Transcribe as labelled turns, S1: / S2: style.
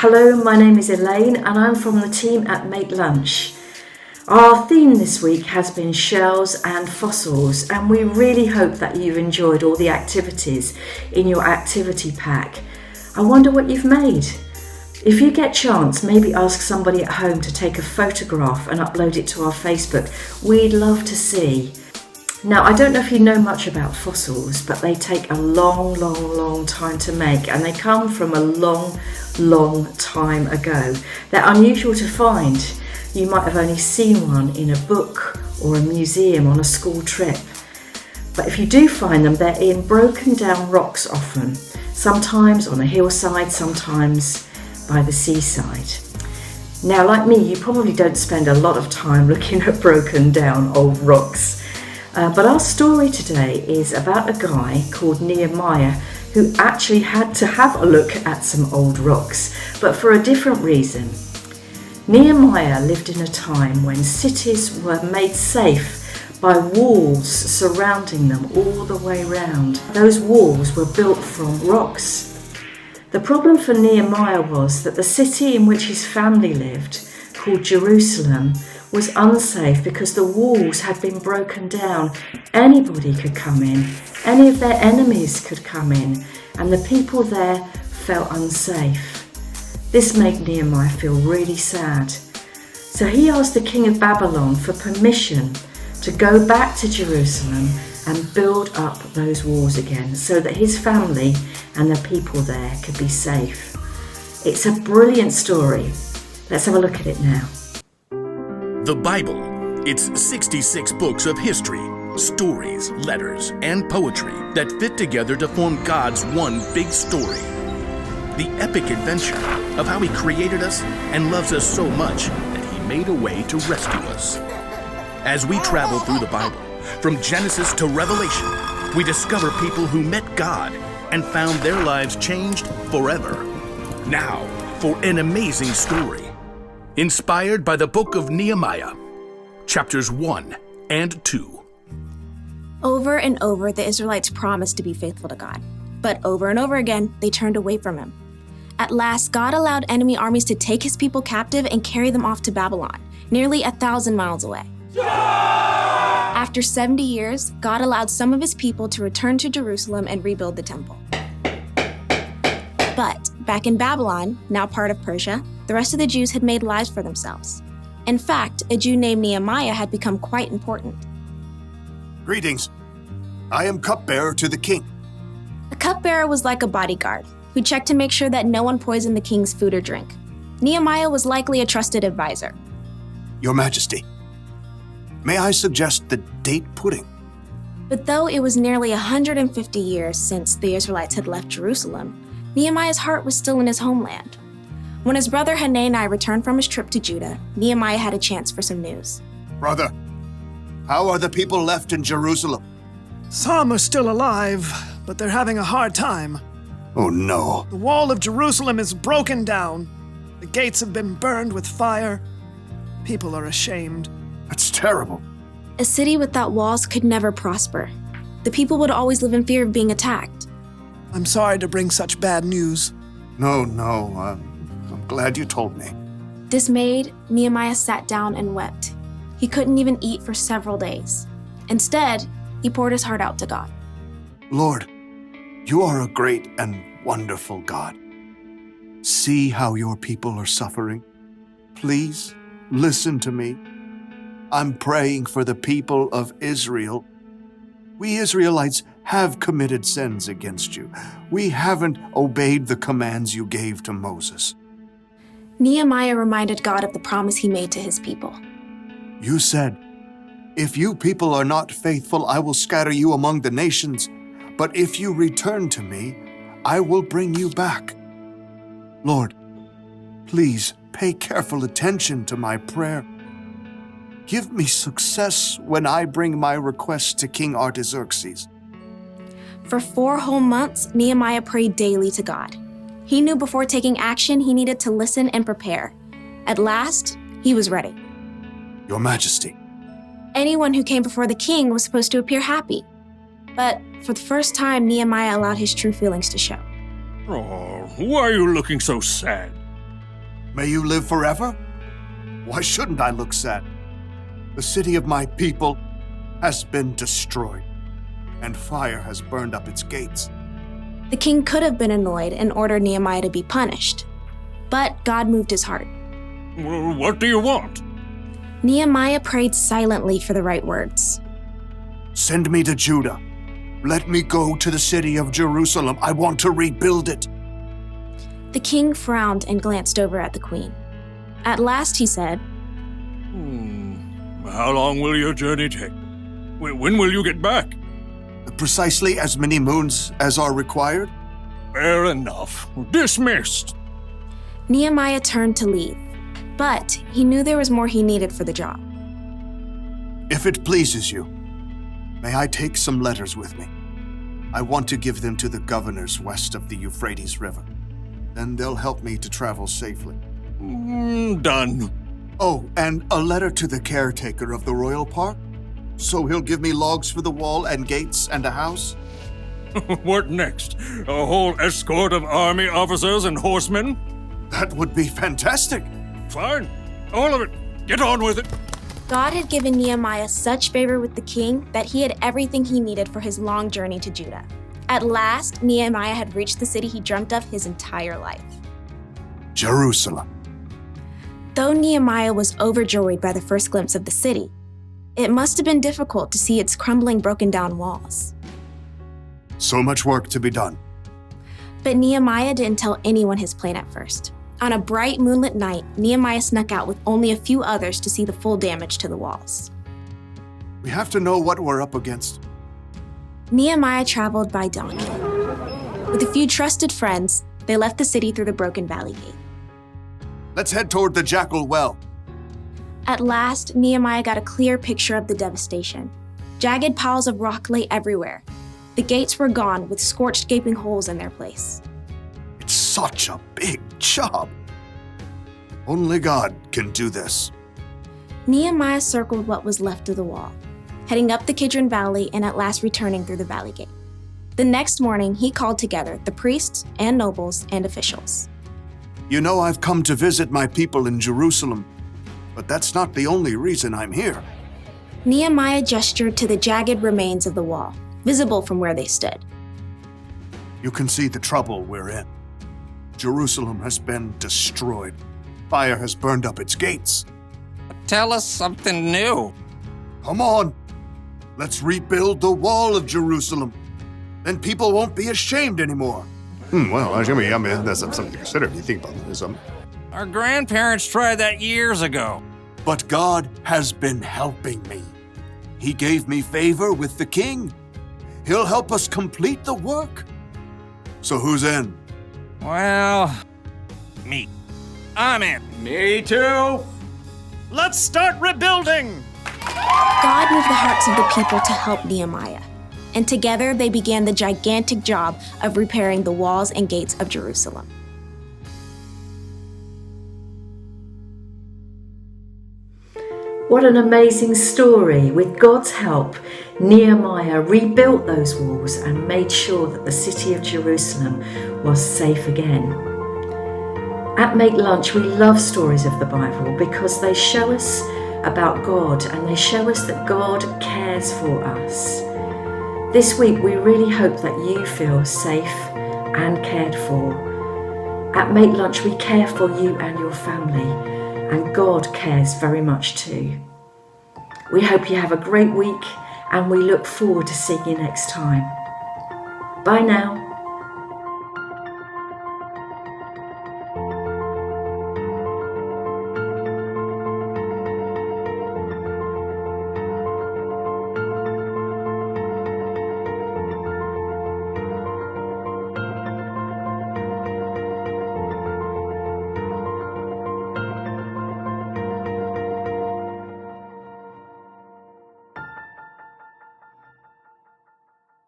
S1: Hello, my name is Elaine and I'm from the team at Make Lunch. Our theme this week has been shells and fossils, and we really hope that you've enjoyed all the activities in your activity pack. I wonder what you've made. If you get a chance, maybe ask somebody at home to take a photograph and upload it to our Facebook. We'd love to see. Now, I don't know if you know much about fossils, but they take a long time to make, and they come from a long time ago. They're unusual to find. You might have only seen one in a book or a museum on a school trip. But if you do find them, they're in broken down rocks often, sometimes on a hillside, sometimes by the seaside. Now, like me, you probably don't spend a lot of time looking at broken down old rocks. But our story today is about a guy called Nehemiah who actually had to have a look at some old rocks, but for a different reason. Nehemiah lived in a time when cities were made safe by walls surrounding them all the way round. Those walls were built from rocks. The problem for Nehemiah was that the city in which his family lived, called Jerusalem, was unsafe because the walls had been broken down. Anybody could come in, any of their enemies could come in, and the people there felt unsafe. This made Nehemiah feel really sad. So he asked the king of Babylon for permission to go back to Jerusalem and build up those walls again so that his family and the people there could be safe. It's a brilliant story. Let's have a look at it now.
S2: The Bible. It's 66 books of history, stories, letters, and poetry that fit together to form God's one big story. The epic adventure of how He created us and loves us so much that He made a way to rescue us. As we travel through the Bible, from Genesis to Revelation, we discover people who met God and found their lives changed forever. Now, for an amazing story. Inspired by the book of Nehemiah, chapters 1 and 2.
S3: Over and over, the Israelites promised to be faithful to God. But over and over again, they turned away from Him. At last, God allowed enemy armies to take His people captive and carry them off to Babylon, nearly 1,000 miles away. After 70 years, God allowed some of His people to return to Jerusalem and rebuild the temple. But back in Babylon, now part of Persia, the rest of the Jews had made lives for themselves. In fact, a Jew named Nehemiah had become quite important.
S4: Greetings. I am cupbearer to the king.
S3: A cupbearer was like a bodyguard who checked to make sure that no one poisoned the king's food or drink. Nehemiah was likely a trusted advisor.
S4: Your Majesty, may I suggest the date pudding?
S3: But though it was nearly 150 years since the Israelites had left Jerusalem, Nehemiah's heart was still in his homeland. When his brother Hanani returned from his trip to Judah, Nehemiah had a chance for some news.
S4: Brother, how are the people left in Jerusalem?
S5: Some are still alive, but they're having a hard time.
S4: Oh no.
S5: The wall of Jerusalem is broken down. The gates have been burned with fire. People are ashamed.
S4: That's terrible.
S3: A city without walls could never prosper. The people would always live in fear of being attacked.
S5: I'm sorry to bring such bad news.
S4: No, I'm glad you told me.
S3: Dismayed, Nehemiah sat down and wept. He couldn't even eat for several days. Instead, he poured his heart out to God.
S4: Lord, you are a great and wonderful God. See how your people are suffering. Please listen to me. I'm praying for the people of Israel. We Israelites have committed sins against you. We haven't obeyed the commands you gave to Moses.
S3: Nehemiah reminded God of the promise He made to His people.
S4: You said, if you people are not faithful, I will scatter you among the nations. But if you return to me, I will bring you back. Lord, please pay careful attention to my prayer. Give me success when I bring my request to King Artaxerxes.
S3: For 4 whole months, Nehemiah prayed daily to God. He knew before taking action, he needed to listen and prepare. At last, he was ready.
S4: Your Majesty.
S3: Anyone who came before the king was supposed to appear happy. But for the first time, Nehemiah allowed his true feelings to show.
S6: Oh, why are you looking so sad?
S4: May you live forever? Why shouldn't I look sad? The city of my people has been destroyed, and fire has burned up its gates.
S3: The king could have been annoyed and ordered Nehemiah to be punished, but God moved his heart.
S6: Well, what do you want?
S3: Nehemiah prayed silently for the right words.
S4: Send me to Judah. Let me go to the city of Jerusalem. I want to rebuild it.
S3: The king frowned and glanced over at the queen. At last he said,
S6: How long will your journey take? When will you get back?
S4: Precisely as many moons as are required.
S6: Fair enough. Dismissed.
S3: Nehemiah turned to leave, but he knew there was more he needed for the job.
S4: If it pleases you, may I take some letters with me? I want to give them to the governors west of the Euphrates River. Then they'll help me to travel safely.
S6: Done.
S4: Oh, and a letter to the caretaker of the royal park? So he'll give me logs for the wall and gates and a house?
S6: What next? A whole escort of army officers and horsemen?
S4: That would be fantastic.
S6: Fine. All of it. Get on with it.
S3: God had given Nehemiah such favor with the king that he had everything he needed for his long journey to Judah. At last, Nehemiah had reached the city he dreamt of his entire life.
S4: Jerusalem.
S3: Though Nehemiah was overjoyed by the first glimpse of the city, it must have been difficult to see its crumbling, broken-down walls.
S4: So much work to be done.
S3: But Nehemiah didn't tell anyone his plan at first. On a bright moonlit night, Nehemiah snuck out with only a few others to see the full damage to the walls.
S4: We have to know what we're up against.
S3: Nehemiah traveled by donkey. With a few trusted friends, they left the city through the broken valley gate.
S4: Let's head toward the Jackal Well.
S3: At last, Nehemiah got a clear picture of the devastation. Jagged piles of rock lay everywhere. The gates were gone, with scorched, gaping holes in their place.
S4: It's such a big job. Only God can do this.
S3: Nehemiah circled what was left of the wall, heading up the Kidron Valley and at last returning through the valley gate. The next morning, he called together the priests and nobles and officials.
S4: You know, I've come to visit my people in Jerusalem, but that's not the only reason I'm here.
S3: Nehemiah gestured to the jagged remains of the wall, visible from where they stood.
S4: You can see the trouble we're in. Jerusalem has been destroyed. Fire has burned up its gates.
S7: Tell us something new.
S4: Come on. Let's rebuild the wall of Jerusalem. Then people won't be ashamed anymore.
S8: Well, I mean, that's something to consider if you think about this.
S7: Our grandparents tried that years ago.
S4: But God has been helping me. He gave me favor with the king. He'll help us complete the work. So who's in?
S7: Well, me. I'm in.
S6: Me too.
S5: Let's start rebuilding!
S3: God moved the hearts of the people to help Nehemiah, and together they began the gigantic job of repairing the walls and gates of Jerusalem.
S1: What an amazing story. With God's help, Nehemiah rebuilt those walls and made sure that the city of Jerusalem was safe again. At Make Lunch, we love stories of the Bible because they show us about God and they show us that God cares for us. This week, we really hope that you feel safe and cared for. At Make Lunch, we care for you and your family, and God cares very much too. We hope you have a great week, and we look forward to seeing you next time. Bye now.